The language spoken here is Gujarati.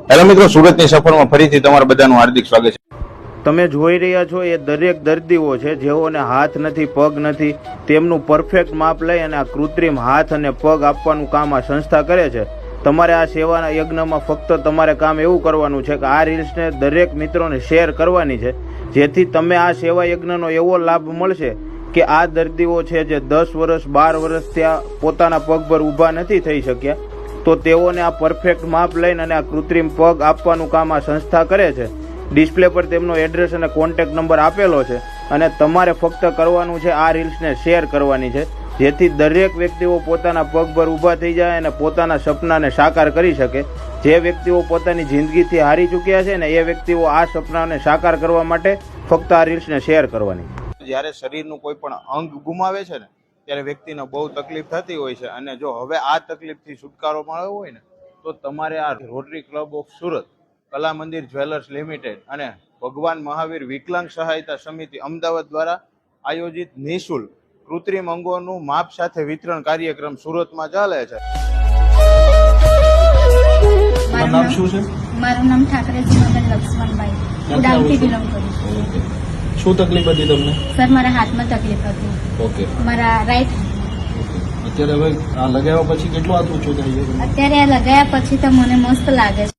હેલો મિત્રો, સુરતની સફરમાં ફરીથી તમારા બધાનું હાર્દિક સ્વાગત છે। તમે જોઈ રહ્યા છો એ દરેક દર્દીઓ છે જેઓને હાથ નથી, પગ નથી, તેમનું પરફેક્ટ માપ લઈ અને આ કૃત્રિમ હાથ અને પગ આપવાનું કામ આ સંસ્થા કરે છે। તમારે આ સેવાના યજ્ઞમાં ફક્ત તમારે કામ એવું કરવાનું છે કે આ રીલ્સને દરેક મિત્રોને શેર કરવાની છે, જેથી તમે આ સેવા યજ્ઞનો એવો લાભ મળશે કે આ દર્દીઓ છે જે 10 વર્ષ 12 વર્ષ ત્યાં પોતાના પગ પર ઊભા નથી થઈ શક્યા, તો તેઓને આ પરફેક્ટ માપ લઈને અને આ કૃત્રિમ પગ આપવાનું કામ આ સંસ્થા કરે છે। ડિસ્પ્લે પર તેમનો એડ્રેસ અને કોન્ટેક્ટ નંબર આપેલો છે અને તમારે ફક્ત કરવાનું છે આ રીલ્સને શેર કરવાની છે, જેથી દરેક વ્યક્તિઓ પોતાના પગ પર ઊભા થઈ જાય અને પોતાના સપનાને સાકાર કરી શકે। જે વ્યક્તિઓ પોતાની જિંદગીથી હારી ચૂક્યા છે ને એ વ્યક્તિઓ આ સપનાને સાકાર કરવા માટે ફક્ત આ રીલ્સને શેર કરવાની। જ્યારે શરીરનું કોઈ પણ અંગ ગુમાવે છે ને ત્યારે વ્યક્તિને બહુ તકલીફ થતી હોય છે, અને જો હવે આ તકલીફથી છુટકારો મળવો હોય ને તો તમારે આ રોટરી ક્લબ ઓફ સુરત, કલા મંદિર જ્વેલર્સ લિમિટેડ અને ભગવાન મહાવીર વિકલાંગ સહાયતા સમિતિ અમદાવાદ દ્વારા આયોજિત નિઃશુલ્ક કૃત્રિમ અંગોનું માપ સાથે વિતરણ કાર્યક્રમ સુરતમાં ચાલે છે। મારું નામ શું છે? મારું નામ ઠાકરે જીવન લક્ષ્મણભાઈ, હું ડાંગથી બિલોંગ કરું છું। શું તકલીફ હતી તમને? સર, મારા હાથમાં તકલીફ હતી, ઓકે, મારા રાઈટ। અત્યારે હવે આ લગાવ્યા પછી કેટલો હાથ ઊંચો થઈ ગયો? અત્યારે આ લગાવ્યા પછી તો મને મસ્ત લાગે છે।